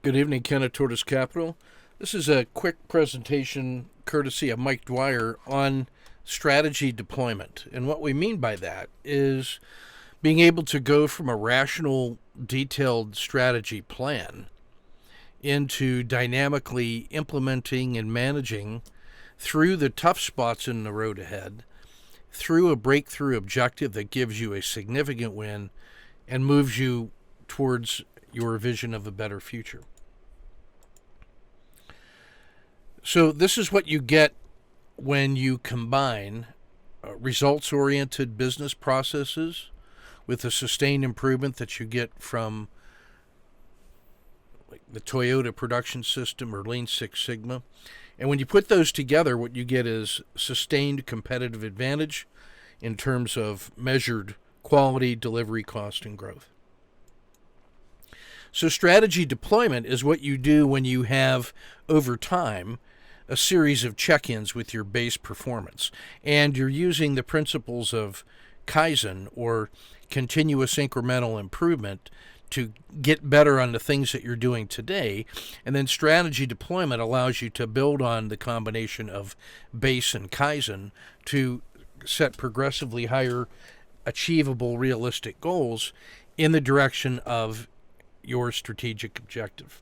Good evening, Ken at Tortoise Capital. This is a quick presentation courtesy of Mike Dwyer on strategy deployment. And what we mean by that is being able to go from a rational, detailed strategy plan into dynamically implementing and managing through the tough spots in the road ahead, through a breakthrough objective that gives you a significant win and moves you towards your vision of a better future. So this is what you get when you combine results-oriented business processes with the sustained improvement that you get from like the Toyota production system or Lean Six Sigma. And when you put those together, what you get is sustained competitive advantage in terms of measured quality, delivery, cost, and growth. So strategy deployment is what you do when you have, over time, a series of check-ins with your base performance. And you're using the principles of Kaizen, or continuous incremental improvement, to get better on the things that you're doing today. And then strategy deployment allows you to build on the combination of base and Kaizen to set progressively higher, achievable, realistic goals in the direction of your strategic objective.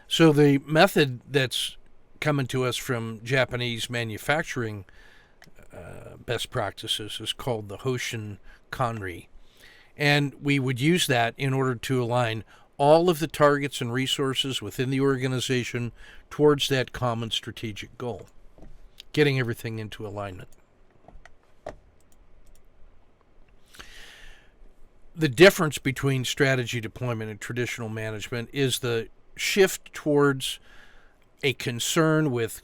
So the method that's coming to us from Japanese manufacturing best practices is called the Hoshin Kanri. And we would use that in order to align all of the targets and resources within the organization towards that common strategic goal, getting everything into alignment. The difference between strategy deployment and traditional management is the shift towards a concern with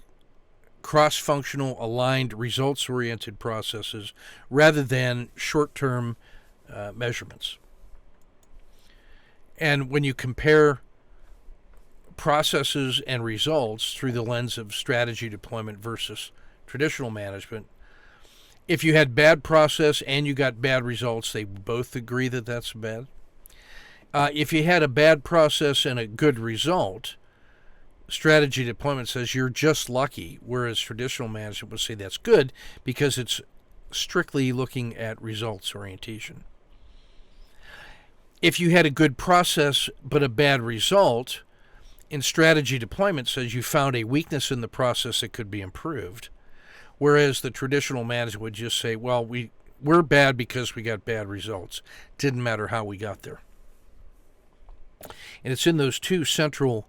cross-functional, aligned, results-oriented processes rather than short-term measurements. And when you compare processes and results through the lens of strategy deployment versus traditional management, if you had bad process and you got bad results, they both agree that that's bad. If you had a bad process and a good result, strategy deployment says you're just lucky, whereas traditional management would say that's good because it's strictly looking at results orientation. If you had a good process but a bad result, in strategy deployment says you found a weakness in the process that could be improved, whereas the traditional management would just say, well, we're bad because we got bad results. Didn't matter how we got there. And it's in those two central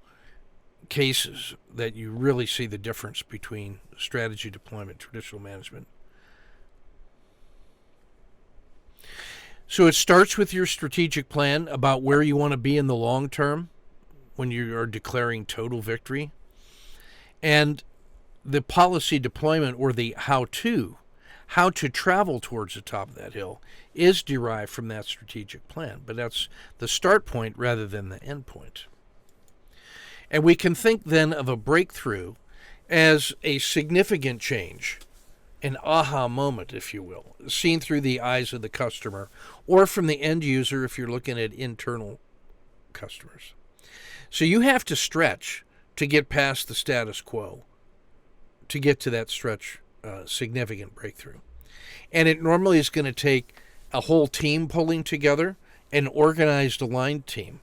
cases that you really see the difference between strategy deployment and traditional management. So it starts with your strategic plan about where you want to be in the long term when you are declaring total victory. And the policy deployment, or the how to travel towards the top of that hill, is derived from that strategic plan. But that's the start point rather than the end point. And we can think then of a breakthrough as a significant change, an aha moment, if you will, seen through the eyes of the customer or from the end user if you're looking at internal customers. So you have to stretch to get past the status quo to get to that significant breakthrough. And it normally is going to take a whole team pulling together, an organized, aligned team.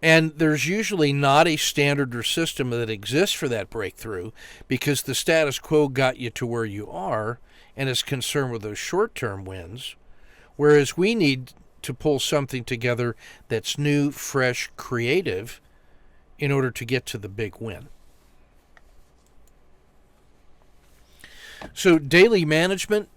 And there's usually not a standard or system that exists for that breakthrough because the status quo got you to where you are and is concerned with those short-term wins, whereas we need to pull something together that's new, fresh, creative in order to get to the big win. So daily management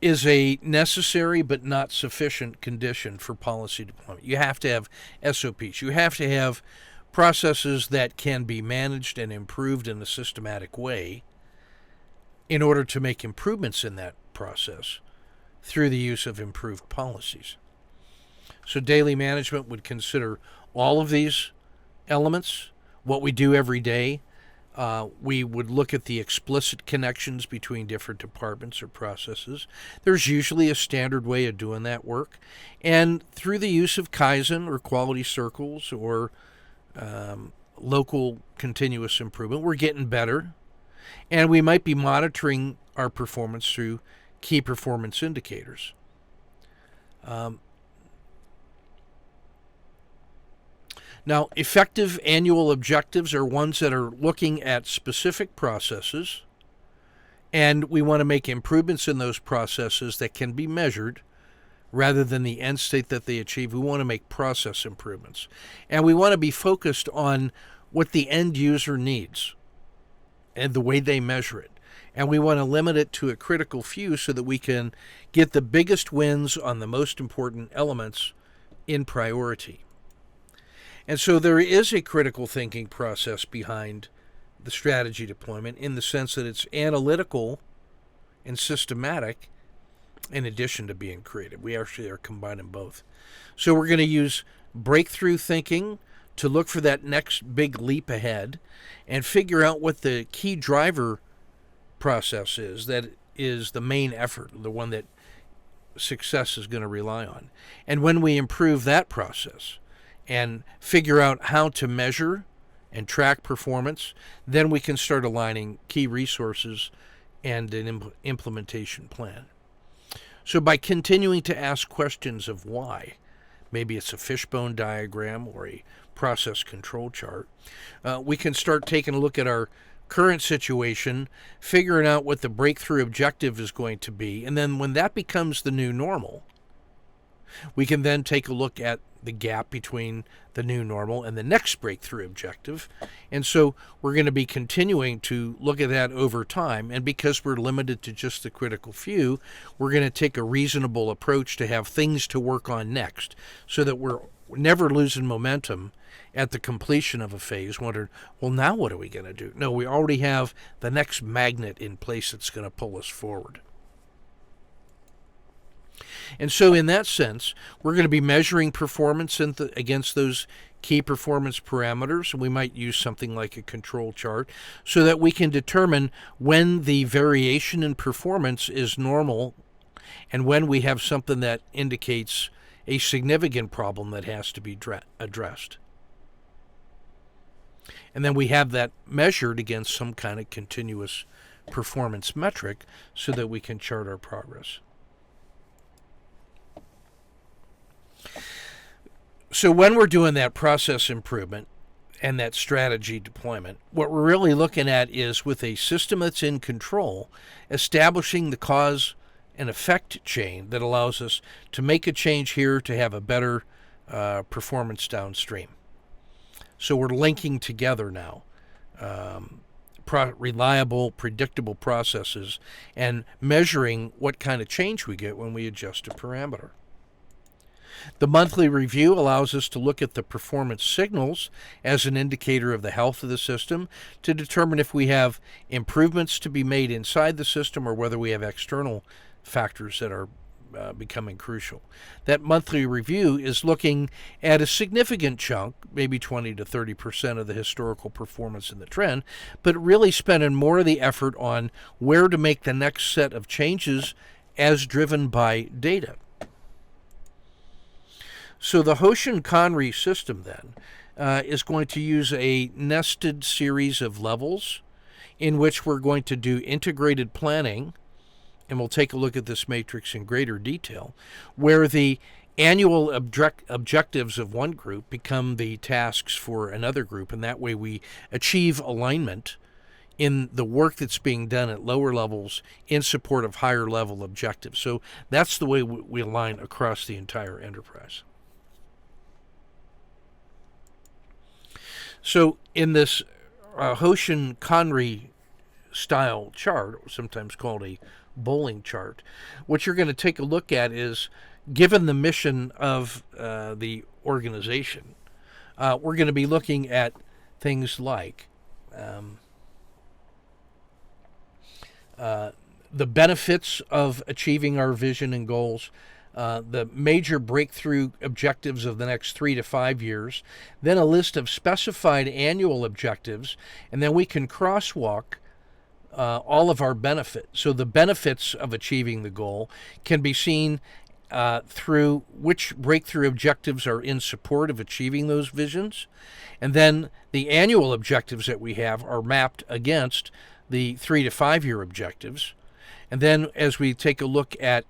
is a necessary but not sufficient condition for policy deployment. You have to have SOPs. You have to have processes that can be managed and improved in a systematic way in order to make improvements in that process through the use of improved policies. So daily management would consider all of these elements, what we do every day, We would look at the explicit connections between different departments or processes. There's usually a standard way of doing that work. And through the use of Kaizen or quality circles or local continuous improvement, we're getting better. And we might be monitoring our performance through key performance indicators. Now, effective annual objectives are ones that are looking at specific processes, and we want to make improvements in those processes that can be measured rather than the end state that they achieve. We want to make process improvements. And we want to be focused on what the end user needs and the way they measure it. And we want to limit it to a critical few so that we can get the biggest wins on the most important elements in priority. And so there is a critical thinking process behind the strategy deployment in the sense that it's analytical and systematic in addition to being creative. We actually are combining both. So we're going to use breakthrough thinking to look for that next big leap ahead and figure out what the key driver process is that is the main effort, the one that success is going to rely on. And when we improve that process and figure out how to measure and track performance, then we can start aligning key resources and an implementation plan. So by continuing to ask questions of why, maybe it's a fishbone diagram or a process control chart, we can start taking a look at our current situation, figuring out what the breakthrough objective is going to be, and then when that becomes the new normal, we can then take a look at the gap between the new normal and the next breakthrough objective. And so we're going to be continuing to look at that over time. And because we're limited to just the critical few, we're going to take a reasonable approach to have things to work on next so that we're never losing momentum at the completion of a phase, wondering, well, now what are we going to do? No, we already have the next magnet in place that's going to pull us forward. And so in that sense, we're going to be measuring performance against those key performance parameters. We might use something like a control chart so that we can determine when the variation in performance is normal and when we have something that indicates a significant problem that has to be addressed. And then we have that measured against some kind of continuous performance metric so that we can chart our progress. So when we're doing that process improvement and that strategy deployment, what we're really looking at is, with a system that's in control, establishing the cause and effect chain that allows us to make a change here to have a better performance downstream. So we're linking together now reliable, predictable processes and measuring what kind of change we get when we adjust a parameter. The monthly review allows us to look at the performance signals as an indicator of the health of the system to determine if we have improvements to be made inside the system or whether we have external factors that are becoming crucial. That monthly review is looking at a significant chunk, maybe 20 to 30% of the historical performance in the trend, but really spending more of the effort on where to make the next set of changes as driven by data. So the Hoshin-Conry system then is going to use a nested series of levels in which we're going to do integrated planning, and we'll take a look at this matrix in greater detail, where the annual objectives of one group become the tasks for another group, and that way we achieve alignment in the work that's being done at lower levels in support of higher level objectives. So that's the way we align across the entire enterprise. So in this Hoshin-Conry style chart, sometimes called a bowling chart, what you're going to take a look at is, given the mission of the organization, we're going to be looking at things like the benefits of achieving our vision and goals, the major breakthrough objectives of the next 3 to 5 years, then a list of specified annual objectives, and then we can crosswalk all of our benefits. So the benefits of achieving the goal can be seen through which breakthrough objectives are in support of achieving those visions. And then the annual objectives that we have are mapped against the 3 to 5 year objectives. And then as we take a look at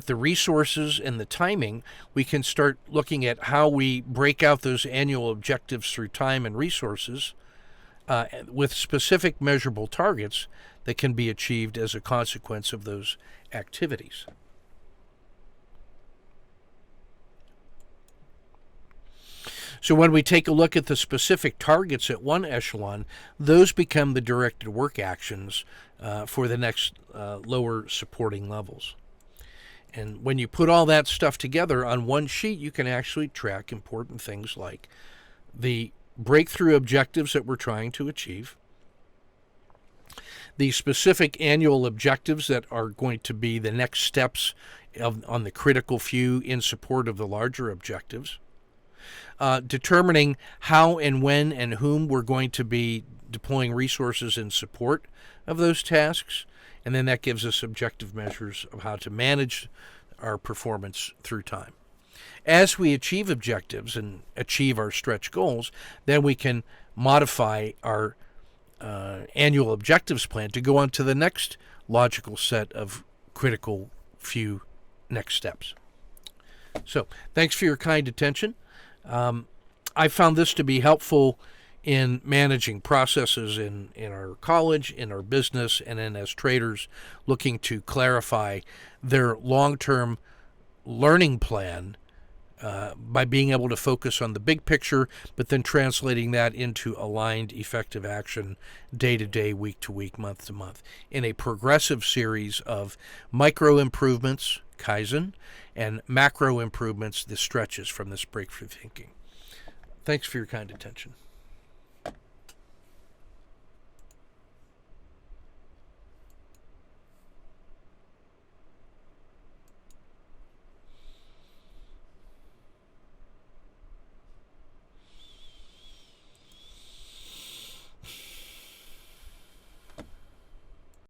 the resources and the timing, we can start looking at how we break out those annual objectives through time and resources with specific measurable targets that can be achieved as a consequence of those activities. So when we take a look at the specific targets at one echelon, those become the directed work actions for the next lower supporting levels. And when you put all that stuff together on one sheet, you can actually track important things like the breakthrough objectives that we're trying to achieve, the specific annual objectives that are going to be the next steps on the critical few in support of the larger objectives, determining how and when and whom we're going to be deploying resources in support of those tasks, and then that gives us objective measures of how to manage our performance through time. As we achieve objectives and achieve our stretch goals, then we can modify our annual objectives plan to go on to the next logical set of critical few next steps. So, thanks for your kind attention. I found this to be helpful in managing processes in our college, in our business, and then as traders looking to clarify their long-term learning plan by being able to focus on the big picture, but then translating that into aligned, effective action day to day, week to week, month to month, in a progressive series of micro improvements, Kaizen, and macro improvements, the stretches from this breakthrough thinking. Thanks for your kind attention.